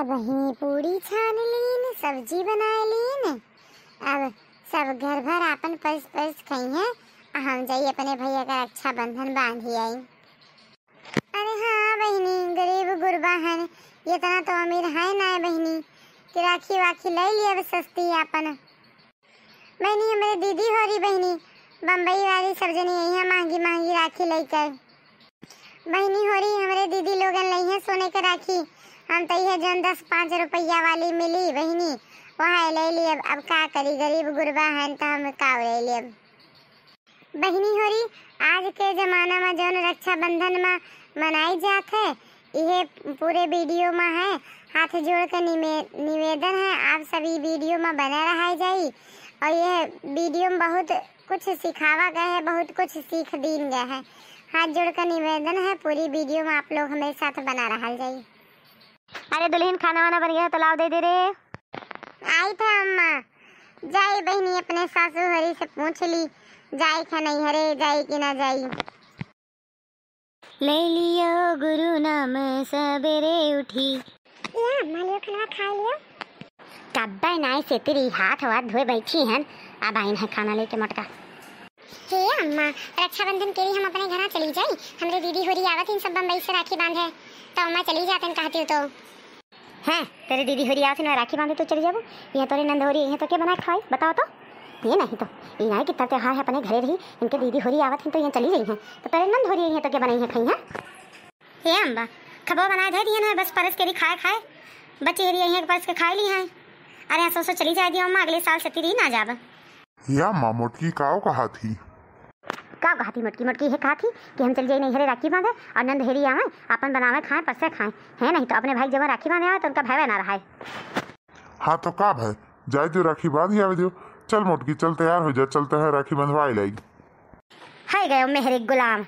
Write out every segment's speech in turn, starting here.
बहिनी पूरी छान लीन, सब्जी बना लीन। अब सब घर भर आपन परस परस खई हैं। हम जाई अपने भैया का रक्षाबंधन बांधी आई। अरे हाँ बहिनी, गरीब गुरबा है, ये तना तो अमीर है ना बहिनी कि राखी वाखी ले लिया अब सस्ती आपन। बहिनी हमारे दीदी हो रही बहिनी, बम्बई वाली सब जनी यही है महंगी महंगी राखी लेकर। बहिनी हो रही हमारे दीदी लोगन लाई है सोने के राखी। हम तो यह जन 10-5 रुपया वाली मिली बहिनी वहाँ ले ली। अब का करी, गरीब गुरबा है तो हम का ले ली। अब बहिनी हो रही आज के जमाना में जौन रक्षाबंधन में मनाई जात है, यह पूरे वीडियो में है। हाथ जोड़ कर निवेदन है आप सभी वीडियो में बने रहा जाई। और यह वीडियो में बहुत कुछ सिखावा गया है, बहुत कुछ सीख दीन गया है। हाथ जोड़ कर निवेदन है पूरी वीडियो में आप लोग हमारे साथ बना रहा जाई। अरे दुल्हन खाना वाना बन गया तो लाओ दे रे। आई था अम्मा, जाई बहनी अपने सासू हरी से पूछ ली जाई क्या नहीं हरे, जाई कि ना जाई। ले लियो गुरु नाम सवेरे उठी। या अम्मा लियो खाना खा लियो। कब्बे नाई से तेरी हाथ वाथ धोए बैठी हैं। अब आई है खाना लेके मटका। हे अम्मा, रक्षाबंधन के लिए हम अपने घर चली जाई। हमरे दीदी होरी आवत इन सब बम्बई से राखी बांधे तो अम्मा चली जाते कहती हो तो। हैं तेरे दीदी होरी आवत ना राखी बांधे तो चली जाबो। ये तोरे नंद होरी है तो क्या बना खाई बताओ तो। ये नहीं तो ये नहीं कितना त्योहार है अपने घरे रही, इनके दीदी होरी आवत हैं तो यहाँ चली गई हैं तो तेरे नंद होरी है तो क्या बनाई है खाई है। हे अम्मा खबो बनाए दे दिए ना, बस परस के खाए खाए बच्चे हरी यहीं परस के खाए ली हैं। अरे सो चली जाए दियो अम्मा, अगले साल से तेरी ना जाब। या माँ मोटकी काओ कहा थी? का कहा थी मोटकी मोटकी है कहा थी कि हम चल जाए नहीं हरे राखी बांधे और नंद हेरी आवे अपन बनावे खाए परसे खाए है। नहीं तो अपने भाई जब राखी बांधे आवे तो उनका भय ना रहा है। हाँ तो का भाई जाए दियो राखी बांध ही आवे दियो। चल मोटकी चल तैयार हो जा, चलते हैं राखी बंधवाई लाएगी। है गए मेहरी गुलाम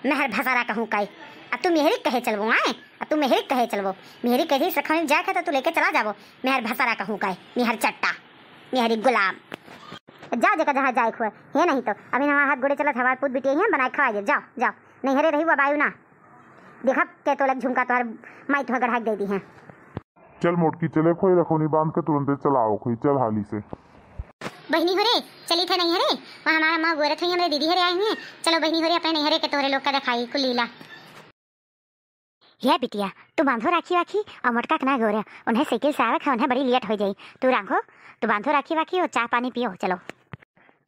मेहर भसारा कहूँ कई। अब तू मेहरी कहे चलबो आए, अब तू मेहरी कहे चलबो मेहरी कही सखा जाए तो तू लेके चला जाबो। मेहर भसारा कहूँ कई, मेहर चट्टा मेहरी गुलाम जा जगह जहाँ जाए खुए है। नहीं तो अभी हमारे हाथ गोड़े चलत हमारे पुत बिटिया हैं बनाए खवा जाओ जाओ। नहीं हरे रही वो बायु ना देखा के तो लग झुमका तुम्हारे माई तुम्हें गढ़ाक दे दी है। चल मोटकी चले खोई रखो नहीं बांध के तुरंत चलाओ खोई चल हाली से। बहनी हो रे चली थे नहीं हरे वहाँ हमारा माँ गोरत हुई हमारे दीदी हरे आई हुई। चलो बहनी हो रे अपने नहीं हरे के तोरे लोग का दिखाई कुल लीला। ये बिटिया तू बांधो राखी वाखी और मोटका ना गोरे उन्हें साइकिल से आवे उन्हें बड़ी लेट हो जाई। तू राखो तू बांधो राखी वाखी और चाय पानी पियो चलो।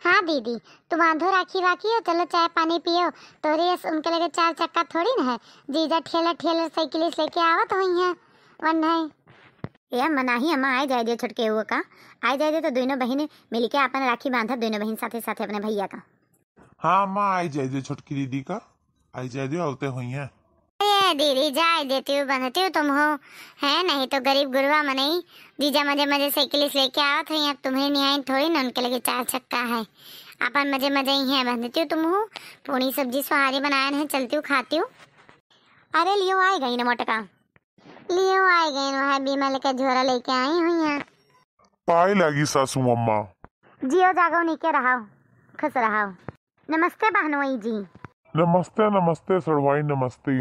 हाँ दीदी तू बांधो राखी वाखी हो, चलो चाय पानी पियो। तोरे उनके लगे 4 चक्का थोड़ी ना है, जीजा ठेला ठेला साइकिल लेके आवत हुई है वन है। ये मनाही अम्मा आए जाए दे छुटके हुआ का आए जाए दे तो दोनों बहने मिलके अपन राखी बांधा दोनों बहन साथे साथे अपने भैया का। हाँ माँ आई जाए दे छोटकी दीदी का आई जाए दे होते हुई है। दीदी जाए देती हूँ बंधती हूँ तुम हो है। नहीं तो गरीब गुरबा मनाई जीजा मजे मजे साइकिल लेके आवत है। अब तुम्हें नहीं आई थोड़ी ना, उनके लगे 4 चक्का है अपन मजे मजे ही है बंधती हूँ तुम हो। पूरी सब्जी सुहारी बनाए है, चलती हूँ खाती हूँ। अरे लियो आए गई ना मोटका लियो आए गए वहाँ बीमा लेकर झोरा लेके आई हुई है। पाई लगी सासू अम्मा। जियो जागो नीके रहाओ खुश रहाओ। नमस्ते बहनोई जी। नमस्ते नमस्ते सड़वाई नमस्ते।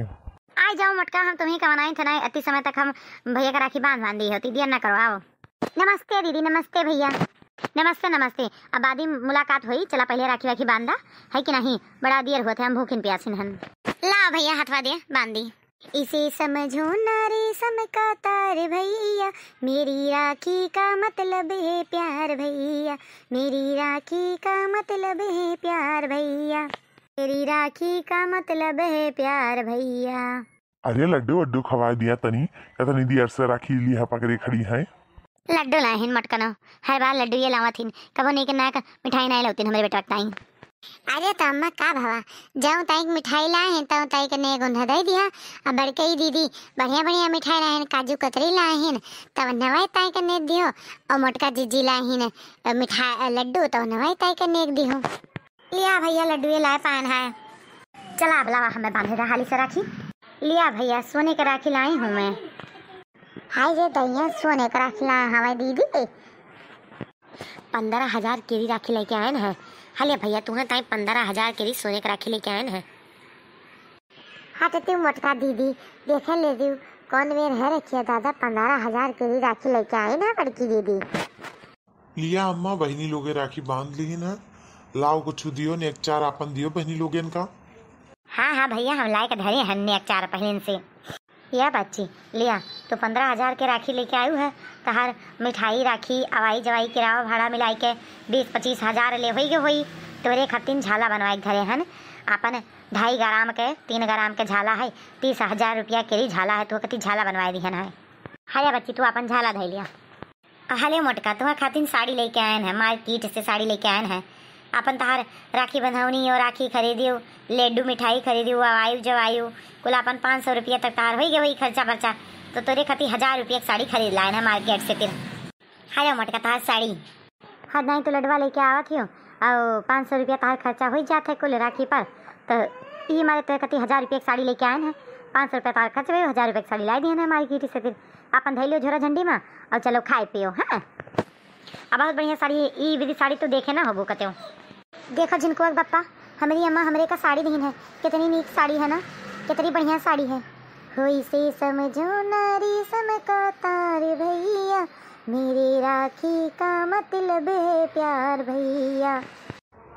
आ जाओ मटका हम तुम्हें का बनाई थे ना अति समय तक हम भैया का राखी बांध दी होती दिया ना करो आओ। नमस्ते दीदी नमस्ते भैया नमस्ते नमस्ते। अब आदि मुलाकात हुई चला पहले राखी वाखी बांधा है कि नहीं, बड़ा देर हुआ थे हम भूखिन प्यासिन हन। ला भैया हथवा दे बांध दी। इसे समझो ना रेशम का तार भैया, मेरी राखी का मतलब है प्यार भैया, मेरी राखी का मतलब है प्यार भैया, मेरी राखी का मतलब है प्यार भैया। अरे लड्डू वड्डू खवा दिया तनी या तनी दियर से राखी लिया पकड़े खड़ी है। लड्डू लाए हिन मटकनो हर बार लड्डू ये लावा थीन कबो नहीं के ना मिठाई नहीं लाती हमारे बेटा ताई। अरे तो अम्मा का भावा जाऊँ ताई मिठाई लाए हैं तो ताई के ने गुंधा दे दिया। अब बड़कई दीदी बढ़िया बढ़िया मिठाई लाए हैं, काजू कतरी लाए हैं तब नवाई ताई के ने दियो। और मोटका जीजी लाए हैं मिठाई लड्डू तो नवाई ताई के ने दियो। लिया भैया लड्डू ये लाए पान है चला बुलावा हमें बांधे रहा हाली से राखी। लिया भैया सोने के राखी लाई हूँ मैं। हाय रे दैया सोने का राखी लाए हमारे दीदी 15,000 केरी राखी लेके आए है। हालिया भैया तुम्हें ताई 15,000 केरी सोने का राखी लेके आए है। हाँ तो तू मोटका दीदी देखे ले दी कौन बेर है रखिया दादा 15,000 के भी राखी लेके आए ना बड़की दीदी। लिया अम्मा बहनी लोगे राखी बांध ली ना, लाओ कुछ दियो ने एक चार आपन दियो बहनी लोगन का। हाँ हाँ भैया हम लाए के धरे हन्ने एक चार पहले से। या बच्ची लिया तो 15,000 के राखी लेके आयु है, तहार मिठाई राखी आवाई जवाई किराया भाड़ा मिलाई के 20-25 हजार ले होई के होई। तोरे खातिर झाला बनवाए धरे हन, अपन 2.5 ग्राम के 3 ग्राम के झाला है, 30,000 रुपया के झाला है, तो कति झाला बनवाए दिहन है। हाय बच्ची तू अपन झाला धै लिया। हले मोटका तुम्हारे खातिर साड़ी लेके आयन है, मार्केट से साड़ी लेके आयन है। अपन तहार राखी बंधवनी और राखी खरीदियो, लड्डू मिठाई खरीदियो, आयु जवायु कुल अपन 500 रुपया तक तार हो गया वही खर्चा बर्चा। तो तोरे खातिर 1000 रुपया की साड़ी खरीद लाए है मार्केट से। फिर हाय मोटका तहार साड़ी हर नहीं तो लडवा लेके आवत हो और 500 रुपया तहार खर्चा हो जाते कुल राखी पर। तो ये हमारे तोरे खातिर 1000 रुपया की साड़ी लेके आए हैं, 500 रुपया तहार खर्च हुए, 1000 रुपया की साड़ी लाई दी है मार्केट से। फिर अपन धैलो झोरा झंडी में और चलो खाए पियो। हाँ अब बहुत बढ़िया साड़ी, ये विधि साड़ी तो देखे ना होबो कतो। देखो जिनको बप्पा हमारी अम्मा हमरे का साड़ी दीन है, कितनी नीक साड़ी है ना, कितनी बढ़िया साड़ी है। होई से समझो नारी सम का तार भैया, मेरी राखी का मतलब है प्यार भैया।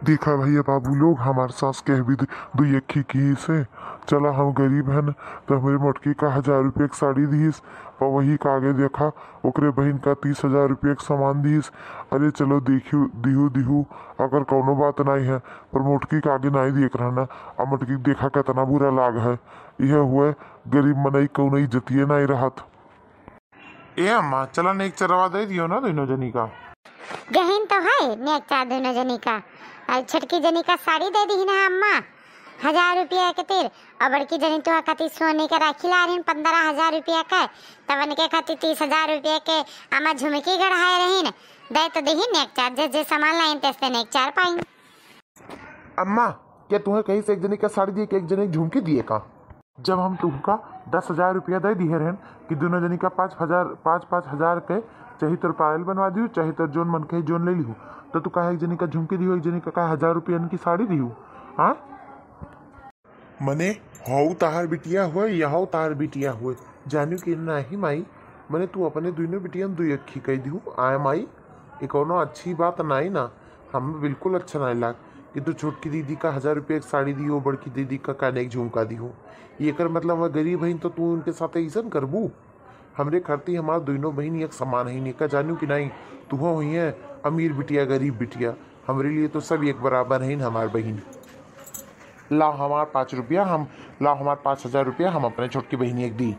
देखा भैया बाबू लोग हमारे सास कह भी दो यखी की से, चला हम गरीब हैं तो हमारे मोटकी का 1000 रुपये की साड़ी दीस और वही का आगे देखा ओकरे बहन का 30,000 रुपये का सामान दीस। अरे चलो देखियो दिहू दिहू अगर कौनो बात नहीं है, पर मोटकी का आगे नहीं देख रहा ना, अब मोटकी देखा कितना बुरा लाग है। यह हुए गरीब मनई कौन इज्जतिये नहीं रहत। ए अम्मा चला नेक चरवा दे दियो ना दोनों जनी का। गहन तो है नेक चार दोनों जनी का, छटकी जनी का साड़ी दे दी ना अम्मा 1000 रुपया के तीर, और बड़की जनी तो खातिर सोने का राखी ला रही 15,000 रुपया का, तब के खातिर 30,000 रुपया के अम्मा झुमकी गढ़ाए रही दे तो दही नेक चार जे सामान लाइन तेस्ते नेक चार पाई। अम्मा क्या तुम्हें कहीं से एक जने का साड़ी दिए कि एक जने झुमकी दिए का? जब हम तुमका 10,000 रुपया दे दिए रहन कि दोनों जनी का 5,000 के चाहे तो पायल बनवा दियो चाहे तो जोन मन के जोन ले लियो, तो तू कहा एक जनी का झुमकी दियो एक जनी का 1000 रुपया की साड़ी दियो। हाँ मने हाउ ताहार बिटिया हुए यहां ताहार बिटिया हुए जानू कि नहीं माई, मने तू अपने दोनों बिटिया दो अखी कह दियो आए माई, ये कोनो अच्छी बात नहीं ना, हमें बिल्कुल अच्छा नहीं लग कि तू छोटकी दीदी का 1000 रुपये की साड़ी दियो, बड़की दीदी का काने एक झुमका दियो। ये कर मतलब मैं गरीब बहन तो तू उनके साथ ऐसा करबू? हमरे खरती हमारे दोनों बहन एक समान है नहीं का जानू कि नहीं, तू हुई है अमीर बिटिया गरीब बिटिया, हमारे लिए तो सब एक बराबर है हमारे बहन। ला हमारे 5 रुपया हम ला हमारे 5,000 रुपया हम अपने छोटकी बहनी एक दी।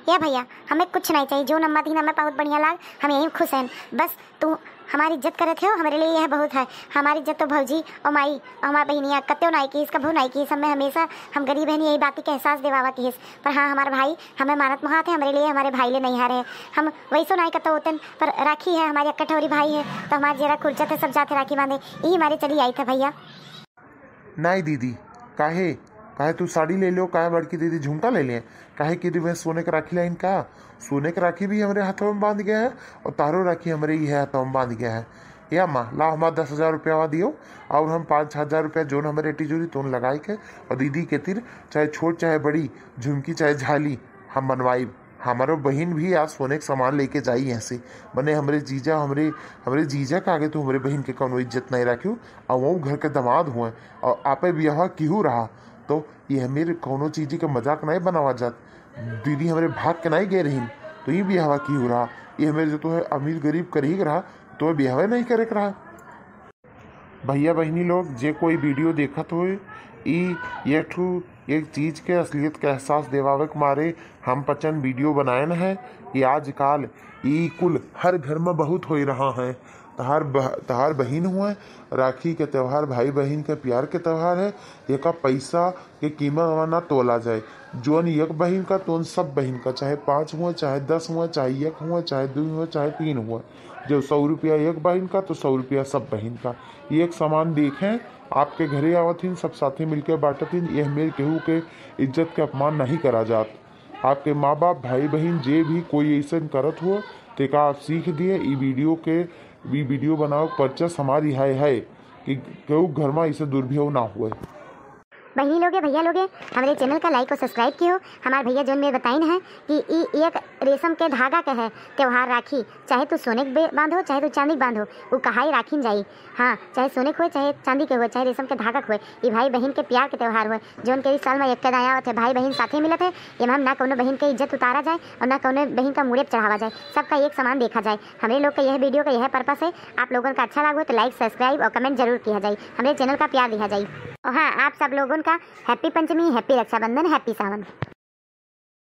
या भैया हमें कुछ नहीं चाहिए, जो नम्मा थी हमें बहुत बढ़िया लाग, हम यही खुश हैं। बस तू हमारी इज्जत करते हो हमारे लिए यह बहुत है। हमारी इज्जत तो भौजी और माई और हमारी बहनियाँ कत्तो नाई की इसका भू नाई की सब में हमेशा हम गरीब बहन यही बात का एहसास दिवावा की। पर हाँ हमारे भाई हमें मानत महात है, हमारे लिए हमारे भाई ले नहीं हारे, हम वैसो नाई कत्तो होते पर राखी है हमारी कटोरी भाई है तो हमारे जरा खुर्चा थे सब जाते राखी बांधे, यही हमारे चली आई था भैया। नहीं दीदी काहे काहे तू साड़ी ले लो, काहे बड़की दीदी झुमका ले लें, काहे कि वह सोने का राखी लाइन का, सोने का राखी भी हमारे हाथों में बांध गया है और तारो राखी हमारे ही हाथों में बांध गया है। या माँ ला हमारा 10,000 रुपया दियो और हम 5,000 रुपया जो हमारे तिजोरी तो लगाई के और दीदी के तिर चाहे छोट चाहे बड़ी झुमकी चाहे झाली हम बनवाई। हमारो बहन भी आज सोने का सामान लेके जाई ऐसे बने हमारे जीजा का आगे तो हमारे बहन के कौनो इज्जत नहीं रखियो और वो घर के दामाद हुए और आपे ब्याह क्यों रहा, तो ये हमें कौनो चीज़ का मजाक नहीं बनावा जात। दीदी हमारे भाग के नहीं गए रही तो ये ब्याह क्यों रहा, ये हमें जो तो है अमीर गरीब कर ही रहा तो ब्याह नहीं करे रहा। भैया बहनी लोग जे कोई वीडियो देखत हो एक चीज़ के असलियत के एहसास दिवावे के मारे हम पचन वीडियो बनाए न है। ये आजकल ई कुल हर घर में बहुत हो रहा है। तहार बहन हुए राखी के त्यौहार भाई बहन के प्यार के त्यौहार है, ये का पैसा के कीमत ना तोला जाए, जोन एक बहन का तो सब बहन का चाहे 5 हुआ चाहे 10 हुआ चाहे 1 हुआ चाहे 2 हुआ चाहे 3 हुआ, जो 100 रुपया एक बहन का तो 100 रुपया सब बहन का। ये एक सामान देखें आपके घरे आवथिन सब साथी मिलकर बांटथिन, यह मेरे केहू के इज्जत के अपमान नहीं करा जात। आपके माँ बाप भाई बहन जे भी कोई ऐसा करत हो तेका आप सीख दिए। ई वीडियो बनाओ परचस हमारी है कि केहू घर में ऐसे दुर्भेव ना हुए। बहनी लोगे भैया लोगे हमारे चैनल का लाइक और सब्सक्राइब कियो। हमारे भैया जोन में बताइन है कि ई एक रेशम के धागा के है त्योहार राखी, चाहे तू सोने के बांधो चाहे तू चांदी के बांधो, वो कहाई राखी जाई। हाँ, चाहे सोने के हो चाहे चांदी के हो चाहे रेशम के धागा के हो, ये भाई बहन के प्यार के त्योहार हो जोन के साल में एक आया होते भाई बहन साथे मिलत है। ये हम ना कोनो बहन के इज्जत उतारा जाए और ना कोनो बहन का मुड़े चढ़ावा जाए, सबका एक समान देखा जाए। हमारे लोग का यह वीडियो का यह पर्पस है। आप लोगों का अच्छा लगा तो लाइक सब्सक्राइब और कमेंट जरूर किया जाए, हमारे चैनल का प्यार दिया जाए। और हाँ, आप सब लोगों का हैप्पी पंचमी, हैप्पी रक्षाबंधन, हैप्पी सावन।